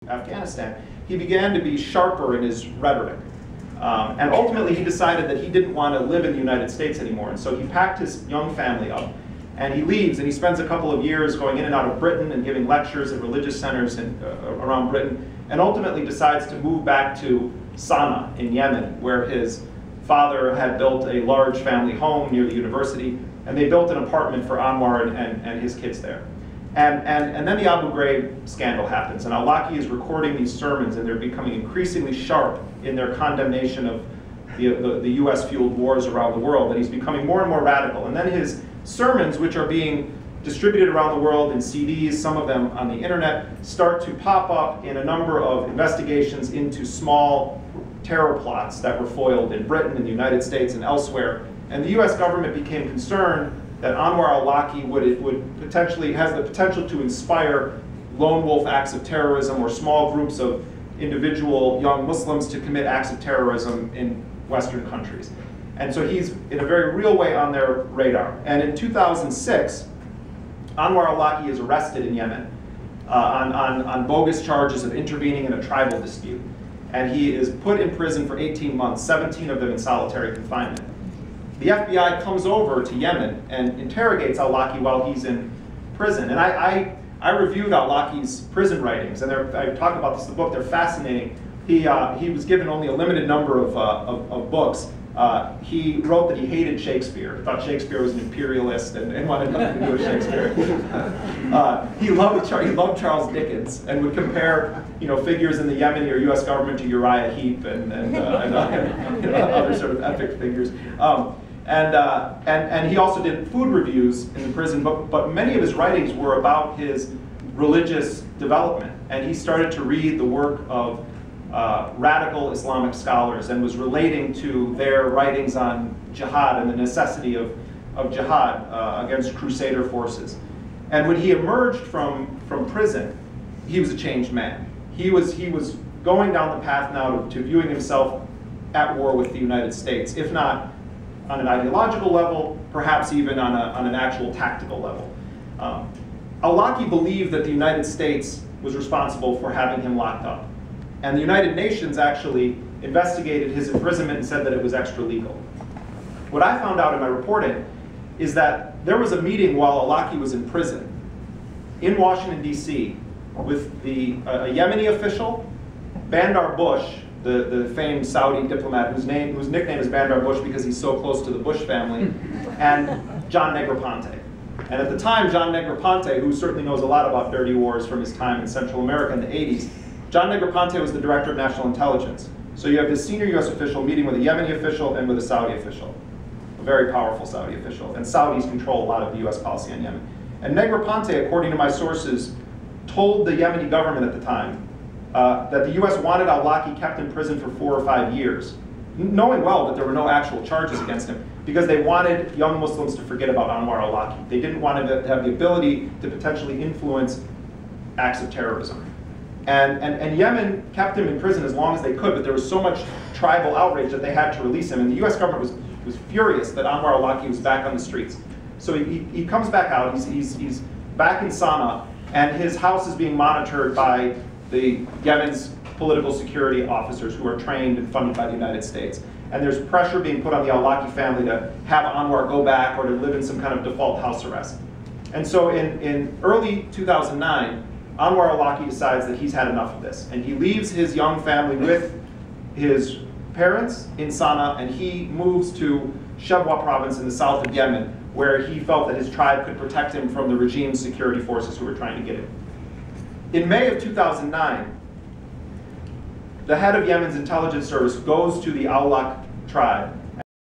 Afghanistan, he began to be sharper in his rhetoric. And ultimately he decided that he didn't want to live in the United States anymore. And so he packed his young family up and he leaves, and he spends a couple of years going in and out of Britain and giving lectures at religious centers around Britain, and ultimately decides to move back to Sana'a in Yemen, where his father had built a large family home near the university, and they built an apartment for Anwar and his kids there. And then the Abu Ghraib scandal happens, and al-Awlaki is recording these sermons, and they're becoming increasingly sharp in their condemnation of the US-fueled wars around the world, and he's becoming more and more radical. And then his sermons, which are being distributed around the world in CDs, some of them on the internet, start to pop up in a number of investigations into small terror plots that were foiled in Britain, in the United States, and elsewhere. And the US government became concerned that Anwar al-Awlaki has the potential to inspire lone wolf acts of terrorism or small groups of individual young Muslims to commit acts of terrorism in Western countries. And so he's in a very real way on their radar. And in 2006, Anwar al-Awlaki is arrested in Yemen on bogus charges of intervening in a tribal dispute. And he is put in prison for 18 months, 17 of them in solitary confinement. The FBI comes over to Yemen and interrogates al-Awlaki while he's in prison. And I reviewed al-Awlaki's prison writings, and I talk about this in the book. They're fascinating. He was given only a limited number of books. He wrote that he hated Shakespeare, thought Shakespeare was an imperialist and wanted nothing to do with Shakespeare. He loved Charles Dickens and would compare figures in the Yemeni or US government to Uriah Heep and other sort of epic figures. And he also did food reviews in the prison, but many of his writings were about his religious development. And he started to read the work of radical Islamic scholars and was relating to their writings on jihad and the necessity of jihad against crusader forces. And when he emerged from prison, he was a changed man. He was going down the path now to viewing himself at war with the United States, if not on an ideological level, perhaps even on an actual tactical level. Al-Awlaki believed that the United States was responsible for having him locked up. And the United Nations actually investigated his imprisonment and said that it was extra-legal. What I found out in my reporting is that there was a meeting while al-Awlaki was in prison in Washington, D.C. with a Yemeni official, Bandar Bush, the famed Saudi diplomat whose nickname is Bandar Bush because he's so close to the Bush family, and John Negroponte. And at the time, John Negroponte, who certainly knows a lot about dirty wars from his time in Central America in the 80s, John Negroponte was the director of national intelligence. So you have this senior US official meeting with a Yemeni official and with a Saudi official, a very powerful Saudi official. And Saudis control a lot of the US policy on Yemen. And Negroponte, according to my sources, told the Yemeni government at the time that the US wanted al-Awlaki kept in prison for 4 or 5 years, knowing well that there were no actual charges against him, because they wanted young Muslims to forget about Anwar al-Awlaki. They didn't want him to have the ability to potentially influence acts of terrorism. And Yemen kept him in prison as long as they could, but there was so much tribal outrage that they had to release him. And the US government was furious that Anwar al-Awlaki was back on the streets. So he comes back out, he's back in Sana'a, and his house is being monitored by the Yemen's political security officers who are trained and funded by the United States. And there's pressure being put on the al-Awlaki family to have Anwar go back or to live in some kind of default house arrest. And so in early 2009, Anwar al-Awlaki decides that he's had enough of this, and he leaves his young family with his parents in Sana'a, and he moves to Shabwa province in the south of Yemen, where he felt that his tribe could protect him from the regime's security forces who were trying to get him. In May of 2009, the head of Yemen's intelligence service goes to the Awlak tribe